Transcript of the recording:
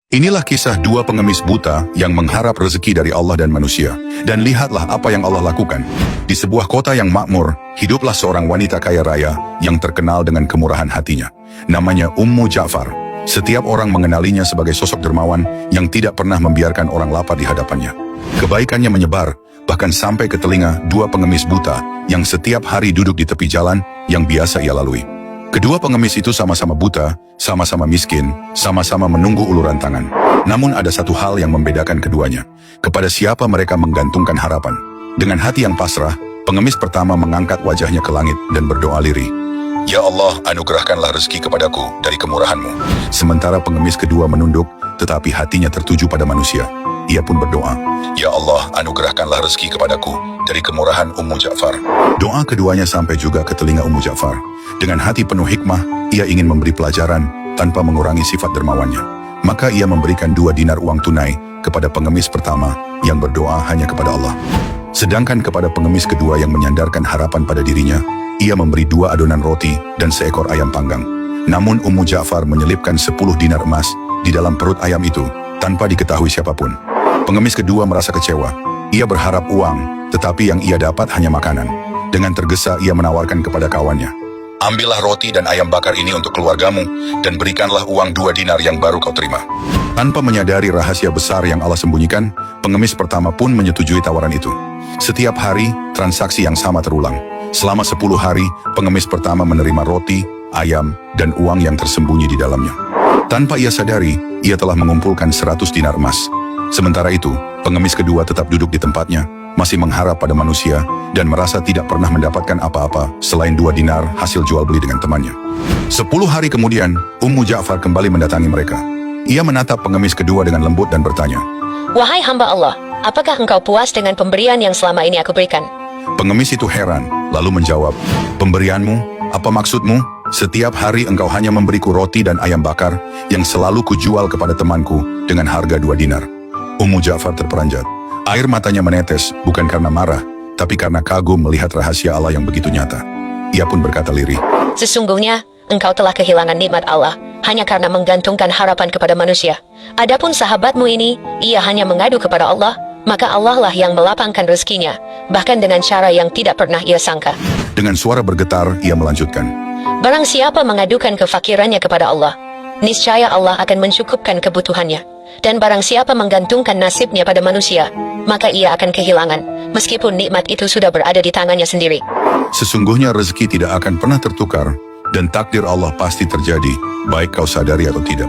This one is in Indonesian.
Inilah kisah dua pengemis buta yang mengharap rezeki dari Allah dan manusia. Dan lihatlah apa yang Allah lakukan. Di sebuah kota yang makmur, hiduplah seorang wanita kaya raya yang terkenal dengan kemurahan hatinya. Namanya Ummu Ja'far. Setiap orang mengenalinya sebagai sosok dermawan yang tidak pernah membiarkan orang lapar di hadapannya. Kebaikannya menyebar, bahkan sampai ke telinga dua pengemis buta yang setiap hari duduk di tepi jalan yang biasa ia lalui. Kedua pengemis itu sama-sama buta, sama-sama miskin, sama-sama menunggu uluran tangan. Namun ada satu hal yang membedakan keduanya. Kepada siapa mereka menggantungkan harapan. Dengan hati yang pasrah, pengemis pertama mengangkat wajahnya ke langit dan berdoa lirih. Ya Allah, anugerahkanlah rezeki kepadaku dari kemurahan-Mu. Sementara pengemis kedua menunduk, tetapi hatinya tertuju pada manusia. Ia pun berdoa, Ya Allah, anugerahkanlah rezeki kepadaku dari kemurahan Ummu Ja'far. Doa keduanya sampai juga ke telinga Ummu Ja'far. Dengan hati penuh hikmah, ia ingin memberi pelajaran tanpa mengurangi sifat dermawannya. Maka ia memberikan 2 dinar uang tunai kepada pengemis pertama yang berdoa hanya kepada Allah. Sedangkan kepada pengemis kedua yang menyandarkan harapan pada dirinya, ia memberi 2 adonan roti dan seekor ayam panggang. Namun Ummu Ja'far menyelipkan 10 dinar emas di dalam perut ayam itu tanpa diketahui siapapun. Pengemis kedua merasa kecewa. Ia berharap uang, tetapi yang ia dapat hanya makanan. Dengan tergesa ia menawarkan kepada kawannya, ambillah roti dan ayam bakar ini untuk keluargamu, dan berikanlah uang 2 dinar yang baru kau terima. Tanpa menyadari rahasia besar yang Allah sembunyikan, pengemis pertama pun menyetujui tawaran itu. Setiap hari, transaksi yang sama terulang. Selama 10 hari, pengemis pertama menerima roti, ayam, dan uang yang tersembunyi di dalamnya. Tanpa ia sadari, ia telah mengumpulkan 100 dinar emas. Sementara itu, pengemis kedua tetap duduk di tempatnya, masih mengharap pada manusia, dan merasa tidak pernah mendapatkan apa-apa selain 2 dinar hasil jual beli dengan temannya. 10 hari kemudian, Ummu Ja'far kembali mendatangi mereka. Ia menatap pengemis kedua dengan lembut dan bertanya, Wahai hamba Allah, apakah engkau puas dengan pemberian yang selama ini aku berikan? Pengemis itu heran, lalu menjawab, Pemberianmu? Apa maksudmu? Setiap hari engkau hanya memberiku roti dan ayam bakar yang selalu kujual kepada temanku dengan harga 2 dinar. Ummu Ja'far terperanjat. Air matanya menetes, bukan karena marah, tapi karena kagum melihat rahasia Allah yang begitu nyata. Ia pun berkata lirih, Sesungguhnya, engkau telah kehilangan nikmat Allah, hanya karena menggantungkan harapan kepada manusia. Adapun sahabatmu ini, ia hanya mengadu kepada Allah, maka Allah lah yang melapangkan rezekinya, bahkan dengan cara yang tidak pernah ia sangka. Dengan suara bergetar, ia melanjutkan, Barang siapa mengadukan kefakirannya kepada Allah, niscaya Allah akan mencukupkan kebutuhannya. Dan barang siapa menggantungkan nasibnya pada manusia, maka ia akan kehilangan, meskipun nikmat itu sudah berada di tangannya sendiri. Sesungguhnya rezeki tidak akan pernah tertukar, dan takdir Allah pasti terjadi, baik kau sadari atau tidak.